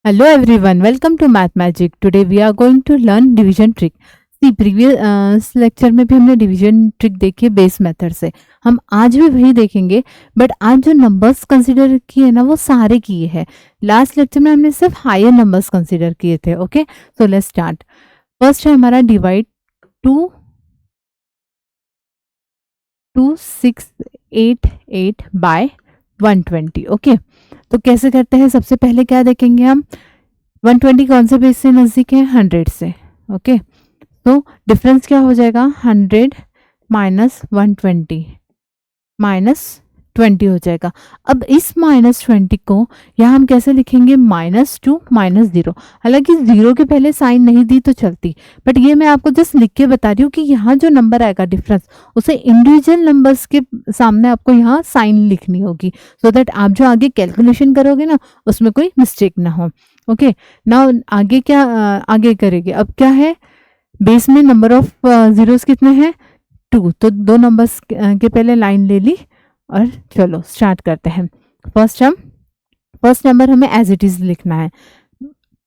Hello everyone, welcome to Math Magic. Today we are going to learn division trick. See previous lecture में भी हमने division trick देखी है base method से. हम आज भी वही देखेंगे बट आज जो नंबर्स कंसीडर किए ना वो सारे किए हैं. लास्ट लेक्चर में हमने सिर्फ हायर नंबर्स कंसीडर किए थे. Okay, so let's start. First है हमारा डिवाइड 2688 बाय 120. ओके, तो कैसे करते हैं? सबसे पहले क्या देखेंगे हम? 120 कौन से बेस से नज़दीक है? 100 से. ओके, तो डिफरेंस क्या हो जाएगा? 100 माइनस 120 माइनस 20 हो जाएगा. अब इस -20 को यहाँ हम कैसे लिखेंगे? -2 -0. हालांकि 0 के पहले साइन नहीं दी तो चलती, बट ये मैं आपको जस्ट लिख के बता रही हूँ कि यहाँ जो नंबर आएगा डिफरेंस, उसे इंडिविजुअल नंबर्स के सामने आपको यहाँ साइन लिखनी होगी, सो दैट आप जो आगे कैलकुलेशन करोगे ना उसमें कोई मिस्टेक ना हो. ओके, नाउ आगे क्या आगे करेंगे? अब क्या है? बेस में नंबर ऑफ जीरोस कितने हैं? 2. तो दो नंबर्स के पहले लाइन ले ली और चलो स्टार्ट करते हैं. फर्स्ट नंबर हमें एज इट इज लिखना है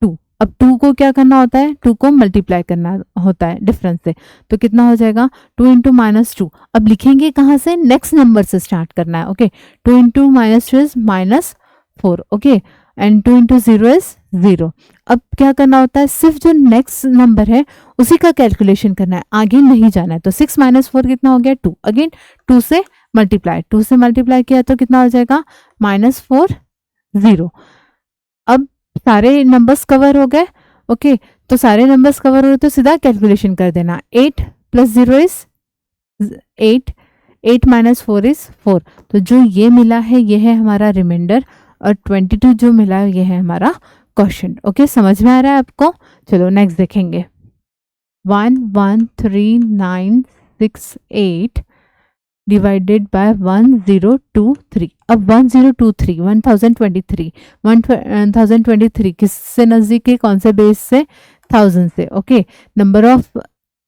2. अब 2 को क्या करना होता है? 2 को मल्टीप्लाई करना होता है डिफरेंस से. तो कितना हो जाएगा? 2 इंटू -2. अब लिखेंगे कहाँ से? नेक्स्ट नंबर से स्टार्ट करना है. Okay, 2 into -2 is -4. Okay, and 2 into 0 is 0. अब क्या करना होता है? सिर्फ जो नेक्स्ट नंबर है उसी का कैलकुलेशन करना है, आगे नहीं जाना है. तो 6 - 4 कितना हो गया? 2. अगेन 2 से मल्टीप्लाई किया तो कितना हो जाएगा? -4 0. अब सारे नंबर्स कवर हो गए. ओके, तो सारे नंबर्स कवर हो गए तो सीधा कैलकुलेशन कर देना. 8 + 0 इज 8. 8 - 4 इज 4. तो जो ये मिला है ये है हमारा रिमाइंडर, और 22 जो मिला है ये है हमारा क्वोशिएंट. ओके, समझ में आ रहा है आपको? चलो नेक्स्ट देखेंगे. 113,968 डिवाइडेड बाय 1023. अब 1023 1023 किससे नजदीक है? कौन से बेस से? 1000 से. ओके, नंबर ऑफ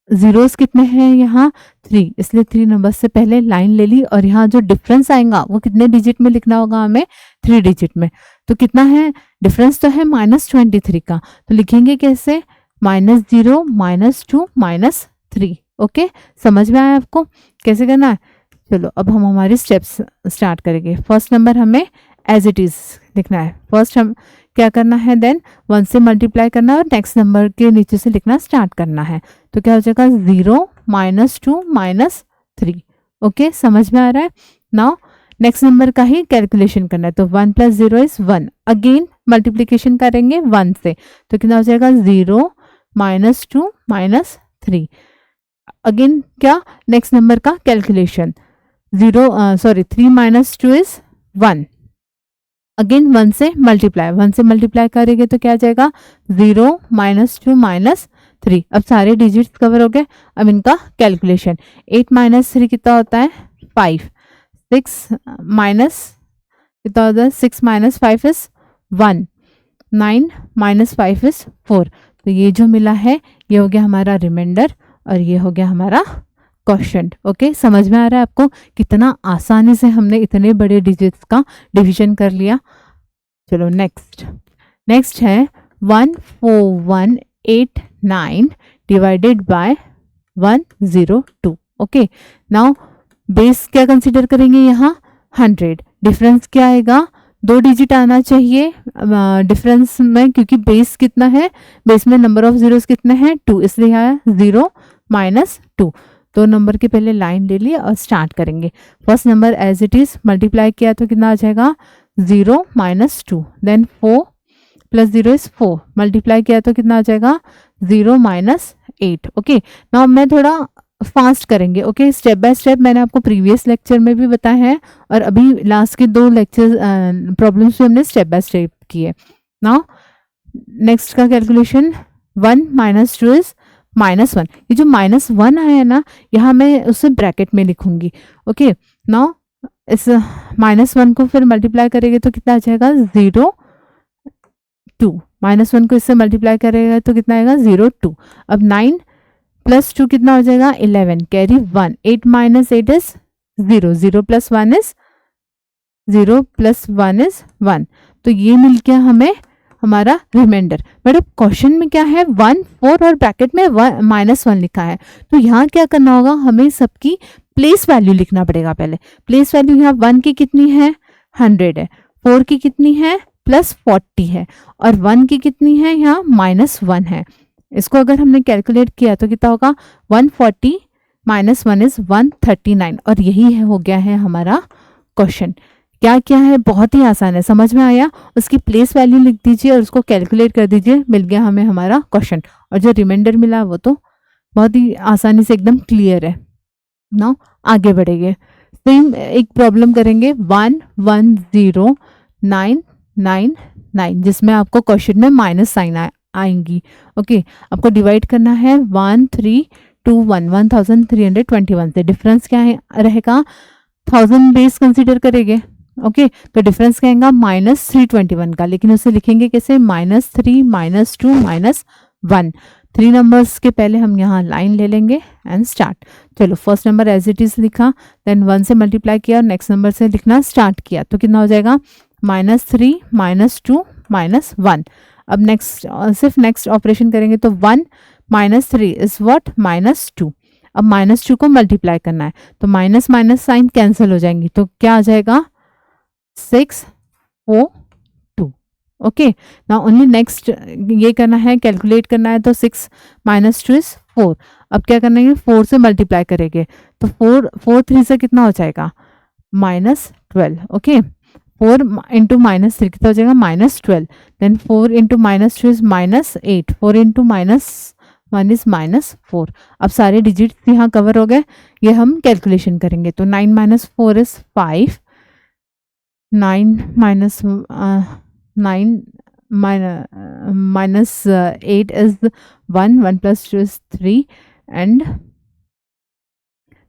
जीरोस कितने हैं यहाँ? 3, इसलिए 3 नंबर से पहले लाइन ले ली, और यहाँ जो डिफरेंस आएगा वो कितने डिजिट में लिखना होगा हमें? 3 डिजिट में. तो कितना है डिफरेंस? तो है -23 का. तो लिखेंगे कैसे? -0 -2 -3. ओके, समझ में आया आपको कैसे करना है? चलो अब हम हमारे स्टेप्स स्टार्ट करेंगे. फर्स्ट नंबर हमें एज इट इज लिखना है. फर्स्ट हम क्या करना है? देन 1 से मल्टीप्लाई करना है और नेक्स्ट नंबर के नीचे से लिखना स्टार्ट करना है. तो क्या हो जाएगा? 0 -2 -3. ओके, समझ में आ रहा है? नाउ नेक्स्ट नंबर का ही कैलकुलेशन करना है. तो 1 + 0 इज 1. अगेन मल्टीप्लीकेशन करेंगे 1 से, तो कितना हो जाएगा? 0 -2 -3. अगेन क्या? नेक्स्ट नंबर का कैलकुलेशन. 3 - 2 इज 1. अगेन 1 से मल्टीप्लाई करेंगे तो क्या आ जाएगा? 0 -2 -3. अब सारे डिजिट्स कवर हो गए. अब इनका कैलकुलेशन. 8 - 3 कितना होता है? 5. 6 माइनस कितना होता है? 6 - 5 इज 1. 9 - 5 इज 4. तो ये जो मिला है ये हो गया हमारा रिमाइंडर, और ये हो गया हमारा क्वोशिएंट. ओके, समझ में आ रहा है आपको कितना आसानी से हमने इतने बड़े डिजिट्स का डिवीजन कर लिया. चलो नेक्स्ट है 14189 divided by 102. Okay, now base क्या कंसीडर करेंगे यहाँ? 100. डिफरेंस क्या आएगा? 2 डिजिट आना चाहिए डिफरेंस में, क्योंकि बेस कितना है? बेस में नंबर ऑफ जीरोस कितने हैं? 2, इसलिए आया 0 -2. 2 नंबर के पहले लाइन ले ली और स्टार्ट करेंगे. First number as it is multiply किया तो कितना आ जाएगा? 0 -2. Then 4 + 0 is 4. मल्टीप्लाई किया तो कितना आ जाएगा? 0 -8. ओके, नाउ मैं थोड़ा फास्ट करेंगे. ओके, स्टेप बाय स्टेप मैंने आपको प्रीवियस लेक्चर में भी बताया है, और अभी लास्ट के 2 लेक्चर प्रॉब्लम्स भी हमने स्टेप बाय स्टेप किए. नाउ नेक्स्ट का कैलकुलेशन. 1 - 2 इज -1. ये जो -1 है ना, यहाँ मैं उसे ब्रैकेट में लिखूंगी. ओके, नाउ इस -1 को फिर मल्टीप्लाई करेंगे तो कितना आ जाएगा? 0 2. -1 को इससे मल्टीप्लाई करेगा तो कितना आएगा? 0 2. अब 9 + 2 कितना हो जाएगा? 11. कैरी 1. 8 - 8 इज 0. 0 + 1 इज 1. तो ये मिल गया हमें हमारा रिमाइंडर। मैडम क्वेश्चन में क्या है 1 4 और ब्रैकेट में -1 लिखा है, तो यहाँ क्या करना होगा, हमें सबकी प्लेस वैल्यू लिखना पड़ेगा। पहले प्लेस वैल्यू यहाँ 1 की कितनी है 100 है, 4 की कितनी है +40 है, और 1 की कितनी है यहाँ -1 है। इसको अगर हमने कैलकुलेट किया तो कितना होगा 140 -1 इज 139, और यही है हो गया है हमारा क्वेश्चन। क्या है, बहुत ही आसान है, समझ में आया। उसकी प्लेस वैल्यू लिख दीजिए और उसको कैलकुलेट कर दीजिए, मिल गया हमें हमारा क्वेश्चन। और जो रिमाइंडर मिला वो तो बहुत ही आसानी से एकदम क्लियर है। नाउ आगे बढ़ेंगे, सेम एक प्रॉब्लम करेंगे 110,999, जिसमें आपको क्वेश्चन में माइनस साइन आएंगी। ओके, आपको डिवाइड करना है 1321 से। डिफरेंस क्या है रहेगा, 1000 बेस कंसीडर करेंगे। ओके, तो डिफरेंस क्या आएगा -321 का, लेकिन उसे लिखेंगे कैसे, -3 -2 -1। 3 नंबर्स के पहले हम यहाँ लाइन ले लेंगे एंड स्टार्ट। चलो first number as it is लिखा, देन 1 से मल्टीप्लाई किया और नेक्स्ट नंबर से लिखना स्टार्ट किया, तो कितना हो जाएगा -3 -2 -1। अब नेक्स्ट सिर्फ नेक्स्ट ऑपरेशन करेंगे तो 1 -3 इज व्हाट -2। अब -2 को मल्टीप्लाई करना है, तो माइनस माइनस साइन कैंसिल हो जाएंगी, तो क्या आ जाएगा 642। ओके, नाउ ओनली नेक्स्ट ये करना है, कैलकुलेट करना है, तो 6 -2 इज 4। अब क्या करना है, 4 से मल्टीप्लाई करेंगे, तो 4 3 से कितना हो जाएगा -12। ओके, 4 इंटू -3 कितना हो जाएगा -12। Then 4 into -2 is -8, 4 into -1 is -4। अब सारे डिजिट्स यहाँ कवर हो गए, ये हम कैलकुलेशन करेंगे, तो 9 -4 is 5, 9 -8 is 1, 1 plus 2 is 3, and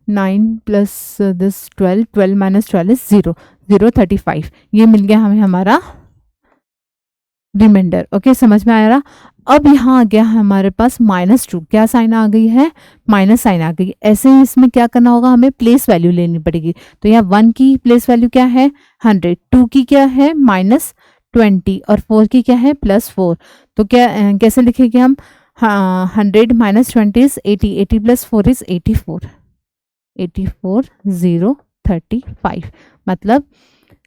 9 plus this 12, 12 minus 12 is 0, 035। ये मिल गया हमें हमारा रिमाइंडर। ओके, समझ में आ रहा। अब यहाँ आ गया हमारे पास -2, क्या साइन आ गई है, माइनस साइन आ गई। ऐसे ही इसमें क्या करना होगा, हमें प्लेस वैल्यू लेनी पड़ेगी। तो यहाँ 1 की प्लेस वैल्यू क्या है 100, 2 की क्या है -20 और 4 की क्या है +4। तो क्या कैसे लिखेंगे हम, 100 -20 इज 80, 80 + 4 इज 84, 84 035। मतलब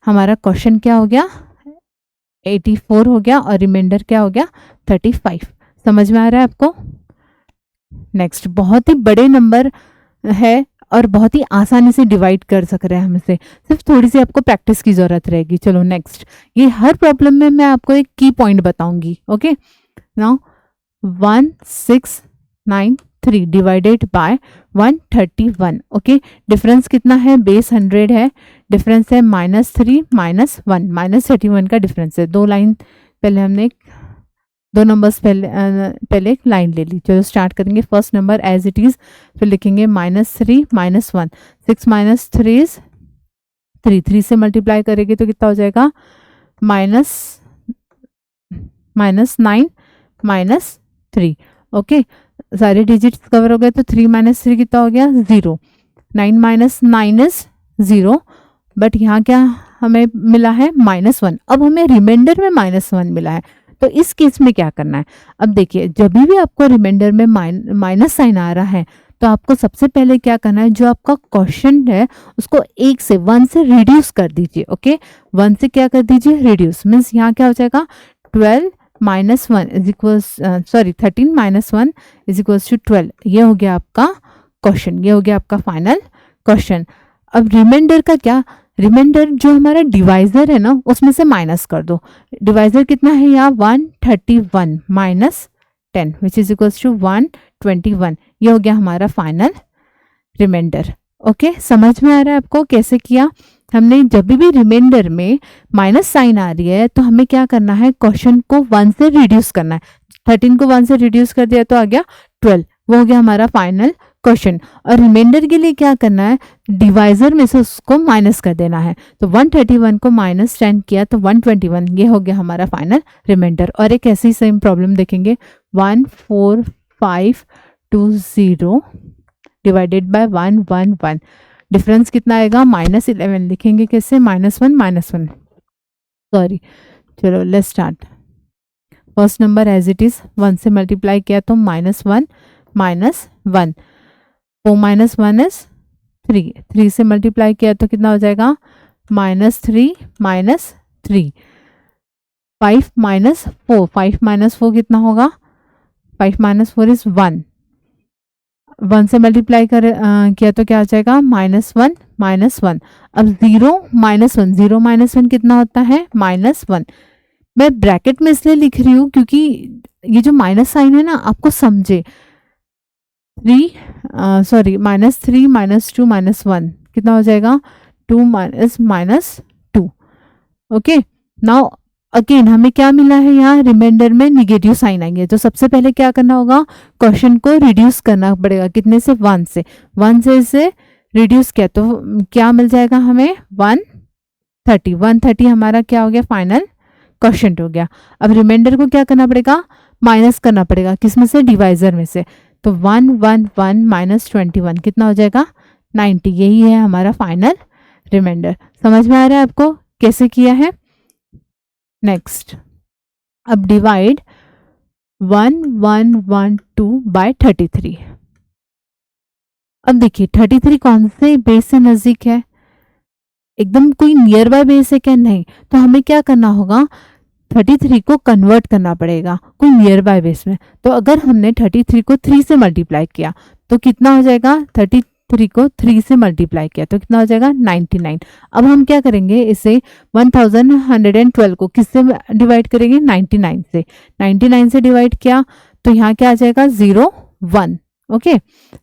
हमारा क्वेश्चन क्या हो गया 84 हो गया और रिमाइंडर क्या हो गया 35। समझ में आ रहा है आपको। नेक्स्ट, बहुत ही बड़े नंबर है और बहुत ही आसानी से डिवाइड कर सक रहे हैं हम इसे, सिर्फ थोड़ी सी आपको प्रैक्टिस की जरूरत रहेगी। चलो नेक्स्ट, ये हर प्रॉब्लम में मैं आपको एक की पॉइंट बताऊंगी। Okay, now 1693 divided by 131। Okay, difference कितना है, बेस 100 है, डिफरेंस है -3 -1, -31 का डिफरेंस है। दो लाइन पहले हमने दो नंबर्स पहले एक लाइन ले ली। चलो स्टार्ट करेंगे, first number as it is, फिर लिखेंगे -3 -1, 6 - 3 इज 3, 3 से मल्टीप्लाई करेंगे तो कितना हो जाएगा -9 -3। ओके, सारे डिजिट्स कवर हो गए, तो 3 - 3 कितना हो गया 0, 9 - 9 इज 0, बट यहाँ क्या हमें मिला है -1। अब हमें रिमाइंडर में -1 मिला है, तो इस केस में क्या करना है। अब देखिए, जब भी आपको रिमाइंडर में माइनस साइन आ रहा है, तो आपको सबसे पहले क्या करना है, जो आपका क्वेश्चन है उसको 1 से रिड्यूस कर दीजिए। ओके, 1 से क्या कर दीजिए रिड्यूस, मीन्स यहाँ क्या हो जाएगा 12 - 1 is equals 13 - 1 is equals to 12। ये हो गया आपका क्वेश्चन, ये हो गया आपका फाइनल क्वेश्चन। अब रिमाइंडर का क्या, रिमाइंडर जो हमारा डिवाइजर है ना उसमें से माइनस कर दो। डिवाइजर कितना है यहाँ 131 minus 10 which is equals to 121। ये हो गया हमारा फाइनल रिमाइंडर। ओके, समझ में आ रहा है आपको कैसे किया हमने। जब भी रिमाइंडर में माइनस साइन आ रही है तो हमें क्या करना है, क्वेश्चन को 1 से रिड्यूस करना है। 13 को 1 से रिड्यूस कर दिया तो आ गया 12, वो हो गया हमारा फाइनल क्वेश्चन। और रिमाइंडर के लिए क्या करना है, डिवाइजर में से उसको माइनस कर देना है। तो 131 को -10 किया तो 121, ये हो गया हमारा फाइनल रिमाइंडर। और एक ऐसी सेम प्रॉब्लम देखेंगे 14520 डिवाइडेड बाय 111। डिफरेंस कितना आएगा -11। लिखेंगे कैसे, -1 -1, सॉरी। चलो let's start. First number as it is 1 से मल्टीप्लाई किया तो -1 -1, 4 - 1 इज 3, 3 से मल्टीप्लाई किया तो कितना हो जाएगा -3 -3, 5 -4, 5 -4 कितना होगा 5 -4 इज 1, 1 से मल्टीप्लाई किया तो क्या आ जाएगा -1 -1। अब 0 -1, 0 -1 कितना होता है -1। मैं ब्रैकेट में इसलिए लिख रही हूँ क्योंकि ये जो माइनस साइन है ना आपको समझे। -3 -2 -1 कितना हो जाएगा 2 -2। ओके, नाउ अगेन हमें क्या मिला है यहाँ रिमाइंडर में निगेटिव साइन आएंगे। तो सबसे पहले क्या करना होगा क्वेश्चन को रिड्यूस करना पड़ेगा, कितने से 1 से, 1 से इसे रिड्यूस किया तो क्या मिल जाएगा हमें 130, 130 हमारा क्या हो गया फाइनल क्वेश्चन हो गया। अब रिमाइंडर को क्या करना पड़ेगा माइनस करना पड़ेगा, किसमें से डिवाइजर में से, तो 111 -21 कितना हो जाएगा 90, यही है हमारा फाइनल रिमाइंडर। समझ में आ रहा है आपको कैसे किया है। नेक्स्ट, अब डिवाइड 1112 बाय 33। अब देखिए 33 कौन से बेस से नजदीक है, एकदम कोई नियर बाय बेस है क्या, नहीं, तो हमें क्या करना होगा 33 को कन्वर्ट करना पड़ेगा कोई नियर बाय बेस में। तो अगर हमने 33 को 3 से मल्टीप्लाई किया तो कितना हो जाएगा 33 को 3 से मल्टीप्लाई किया तो कितना हो जाएगा 99। अब हम क्या करेंगे इसे 1112 को किससे डिवाइड करेंगे 99 से, 99 से डिवाइड किया तो यहाँ क्या आ जाएगा 0 1, ओके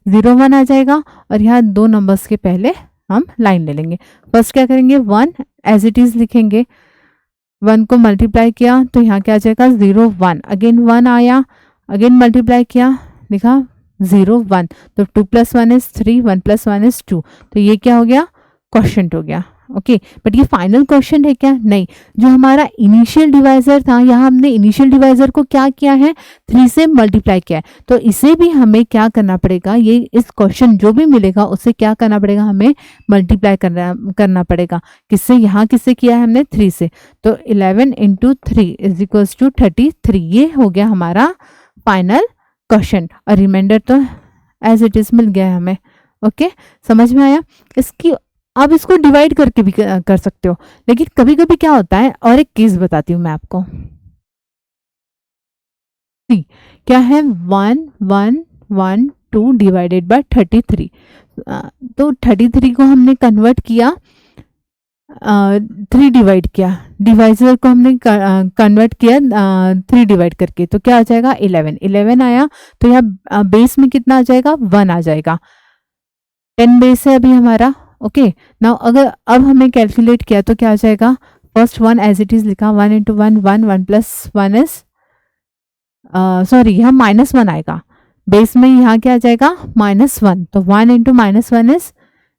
0 1 आ जाएगा और यहाँ दो नंबर्स के पहले हम लाइन ले लेंगे। फर्स्ट क्या करेंगे 1 एज इट इज लिखेंगे, 1 को मल्टीप्लाई किया तो यहाँ क्या आ जाएगा 0 1, अगेन 1 आया, अगेन मल्टीप्लाई किया लिखा 0 1, तो 2 + 1 इज 3, 1 + 1 इज 2, तो ये क्या हो गया क्वोशंट हो गया। ओके, बट ये फाइनल क्वेश्चन है क्या, नहीं, जो हमारा इनिशियल डिवाइजर था यहाँ हमने इनिशियल डिवाइजर को क्या किया है 3 से मल्टीप्लाई किया है, तो इसे भी हमें क्या करना पड़ेगा, ये इस क्वेश्चन जो भी मिलेगा उससे क्या करना पड़ेगा हमें मल्टीप्लाई करना पड़ेगा, किससे, यहाँ किससे किया है हमने 3 से, तो 11 × 3 = 33, ये हो गया हमारा फाइनल क्वेश्चन और रिमाइंडर तो एज इट इज मिल गया है हमें। ओके, समझ में आया। इसकी आप इसको डिवाइड करके भी कर सकते हो, लेकिन कभी कभी क्या होता है, और एक केस बताती हूँ मैं आपको। क्या है 1112 डिवाइडेड बाय 33, तो 33 को हमने कन्वर्ट किया 3 डिवाइड किया, डिवाइजर को हमने कन्वर्ट किया 3 डिवाइड करके, तो क्या आ जाएगा 11, 11 आया, तो यहाँ बेस में कितना आ जाएगा 1 आ जाएगा, 10 बेस है अभी हमारा। ओके, नाउ अगर अब हमें कैलकुलेट किया तो क्या आ जाएगा, फर्स्ट 1 एज इट इज लिखा, 1 × 1 1, 1 + 1 इज सॉरी यहाँ -1 आएगा, बेस में यहाँ क्या आ जाएगा -1, तो 1 × -1 इज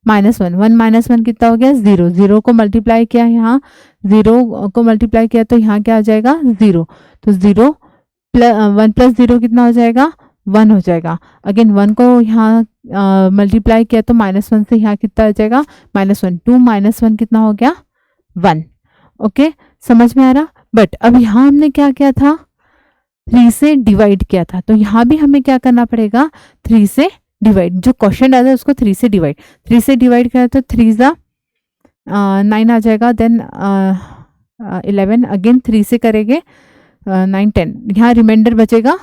-1, 1 - 1 कितना हो गया 0, 0 को मल्टीप्लाई किया, यहाँ 0 को मल्टीप्लाई किया तो यहाँ क्या आ जाएगा 0, तो 0 1 + 0 कितना हो जाएगा 1 हो जाएगा, अगेन 1 को यहाँ मल्टीप्लाई किया तो -1 से यहाँ कितना आ जाएगा -1, 2 - 1 कितना हो गया 1। ओके, समझ में आ रहा। बट अब यहाँ हमने क्या किया था 3 से डिवाइड किया था, तो यहाँ भी हमें क्या करना पड़ेगा 3 से डिवाइड, जो क्वेश्चन आता है उसको 3 से डिवाइड, 3 से डिवाइड किया तो 3 × 9 आ जाएगा, देन 11, अगेन 3 से करेंगे 9 10, यहाँ रिमाइंडर बचेगा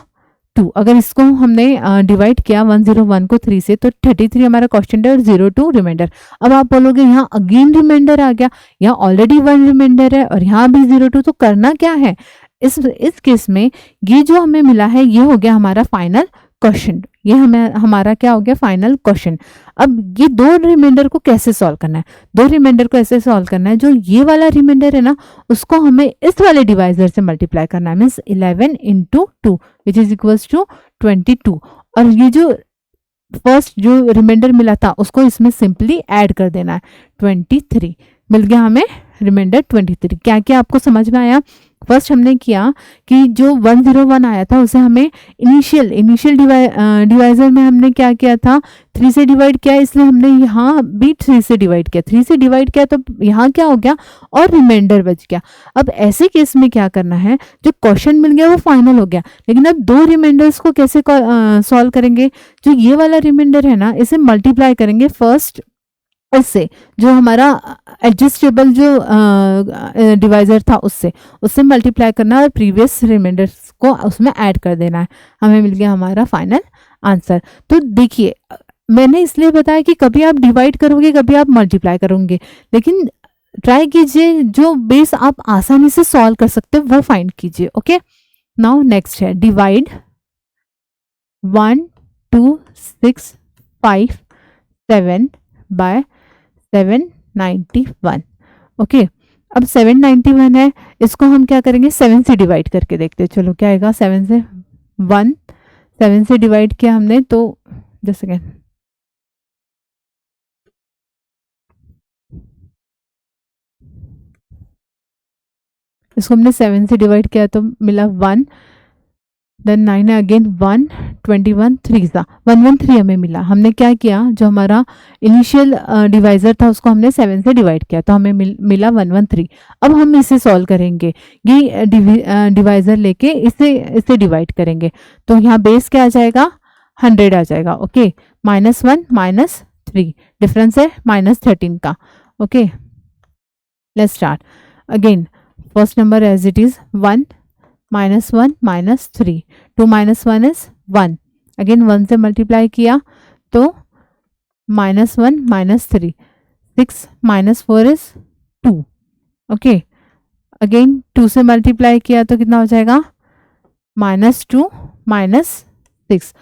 2। अगर इसको हमने डिवाइड किया 101 को 3 से तो 33 हमारा क्वेश्चन है और 02 रिमाइंडर। अब आप बोलोगे यहाँ अगेन रिमाइंडर आ गया, यहाँ ऑलरेडी 1 रिमाइंडर है और यहाँ भी 02, तो करना क्या है इस केस में, ये जो हमें मिला है ये हो गया हमारा फाइनल क्वेश्चन, ये हमारा क्या हो गया फाइनल क्वेश्चन। अब ये दो रिमाइंडर को कैसे सॉल्व करना है, दो रिमाइंडर को ऐसे सॉल्व करना है, जो ये वाला रिमाइंडर है ना उसको हमें इस वाले डिवाइजर से मल्टीप्लाई करना है, means 11 × 2 which is equals to 22, और ये जो फर्स्ट जो रिमाइंडर मिला था उसको इसमें सिंपली ऐड कर देना है, 23 मिल गया हमें रिमाइंडर 23। क्या क्या आपको समझ में आया, फर्स्ट हमने किया कि जो 101 आया था उसे हमें इनिशियल डिवाइजर में हमने क्या किया था, 3 से डिवाइड किया, इसलिए हमने यहाँ भी 3 से डिवाइड किया। 3 से डिवाइड किया तो यहाँ क्या हो गया, और रिमाइंडर बच गया। अब ऐसे केस में क्या करना है, जो क्वेश्चन मिल गया वो फाइनल हो गया, लेकिन अब दो रिमाइंडर्स को कैसे सॉल्व करेंगे। जो ये वाला रिमाइंडर है ना, इसे मल्टीप्लाई करेंगे फर्स्ट उससे, जो हमारा एडजस्टेबल जो डिवाइजर था उससे मल्टीप्लाई करना और प्रीवियस रिमाइंडर्स को उसमें ऐड कर देना है। हमें मिल गया हमारा फाइनल आंसर। तो देखिए, मैंने इसलिए बताया कि कभी आप डिवाइड करोगे, कभी आप मल्टीप्लाई करोगे, लेकिन ट्राई कीजिए जो बेस आप आसानी से सॉल्व कर सकते हो वो फाइंड कीजिए। ओके, नाउ नेक्स्ट है डिवाइड 1 2 6 5 7 बाय 791। ओके, अब 791 है, इसको हम क्या करेंगे, 7 से डिवाइड करके देखते हैं। चलो क्या आएगा, 7 से 1, 7 से डिवाइड किया हमने तो जस्ट सेकेंड, इसको हमने 7 से डिवाइड किया तो मिला 1, देन 9 है अगेन 1, 21 3 सा 113 हमें मिला। हमने क्या किया, जो हमारा इनिशियल डिवाइजर था उसको हमने 7 से डिवाइड किया तो हमें मिला 113। अब हम इसे सॉल्व करेंगे, ये डिवाइजर लेके इसे डिवाइड करेंगे तो यहाँ बेस क्या आ जाएगा, 100 आ जाएगा। ओके, -1 -3, डिफरेंस है -13 का। Okay, let's start again. First number as it is 1 -1 -3, 2 - 1 is 1, again 1 से मल्टीप्लाई किया तो -1 -3, 6 -4 is 2। ओके, अगेन 2 से मल्टीप्लाई किया तो कितना हो जाएगा, -2 -6,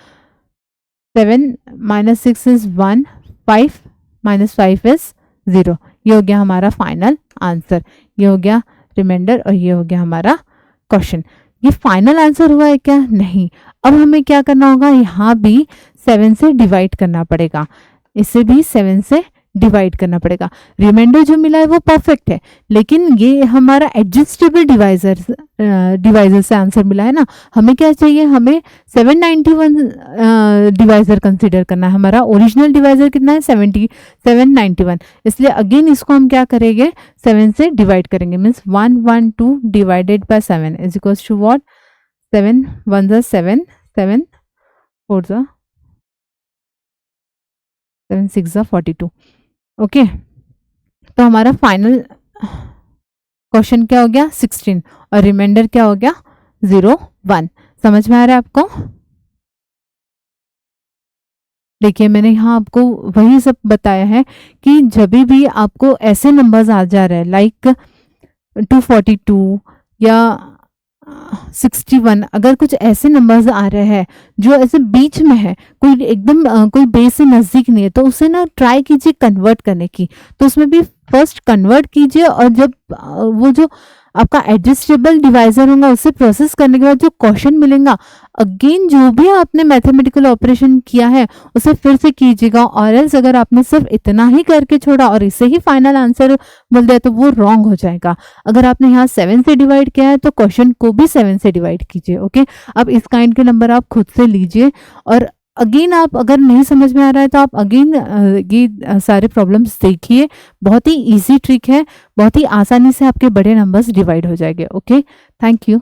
7 -6 is 1, 5 -5 is 0। ये हो गया हमारा फाइनल आंसर, ये हो गया रिमाइंडर और ये हो गया हमारा क्वेश्चन। ये फाइनल आंसर हुआ है क्या, नहीं। अब हमें क्या करना होगा, यहाँ भी 7 से डिवाइड करना पड़ेगा, इसे भी 7 से डिवाइड करना पड़ेगा। रिमाइंडर जो मिला है वो परफेक्ट है, लेकिन ये हमारा एडजस्टेबल डिवाइजर से आंसर मिला है ना। हमें क्या चाहिए, हमें 791 डिवाइजर कंसीडर करना है। हमारा ओरिजिनल डिवाइजर कितना है, 791, इसलिए अगेन इसको हम क्या करेंगे, 7 से डिवाइड करेंगे। Means 112 divided by 7 is equals to what, 7 1 जा 7, 7 4 जा 7 6 जा 42। ओके, तो हमारा फाइनल क्वेश्चन क्या हो गया, 16, और रिमाइंडर क्या हो गया, 0 1। समझ में आ रहा है आपको। देखिए, मैंने यहाँ आपको वही सब बताया है कि जब भी आपको ऐसे नंबर्स आ जा रहे हैं लाइक 242 या 61, अगर कुछ ऐसे नंबर्स आ रहे हैं जो ऐसे बीच में है, कोई एकदम कोई बेस से नज़दीक नहीं है, तो उसे ना ट्राई कीजिए कन्वर्ट करने की। तो उसमें भी फर्स्ट कन्वर्ट कीजिए, और जब वो जो आपका एडजस्टेबल डिवाइजर होगा उसे प्रोसेस करने के बाद जो क्वेश्चन मिलेगा, अगेन जो भी आपने मैथमेटिकल ऑपरेशन किया है उसे फिर से कीजिएगा। और एल्स अगर आपने सिर्फ इतना ही करके छोड़ा और इसे ही फाइनल आंसर बोल दिया तो वो रॉन्ग हो जाएगा। अगर आपने यहाँ 7 से डिवाइड किया है तो क्वेश्चन को भी 7 से डिवाइड कीजिए। ओके, अब इस काइंड के नंबर आप खुद से लीजिए, और अगेन आप अगर नहीं समझ में आ रहा है तो आप अगेन ये सारे प्रॉब्लम्स देखिए। बहुत ही इजी ट्रिक है, बहुत ही आसानी से आपके बड़े नंबर्स डिवाइड हो जाएंगे। Okay, thank you.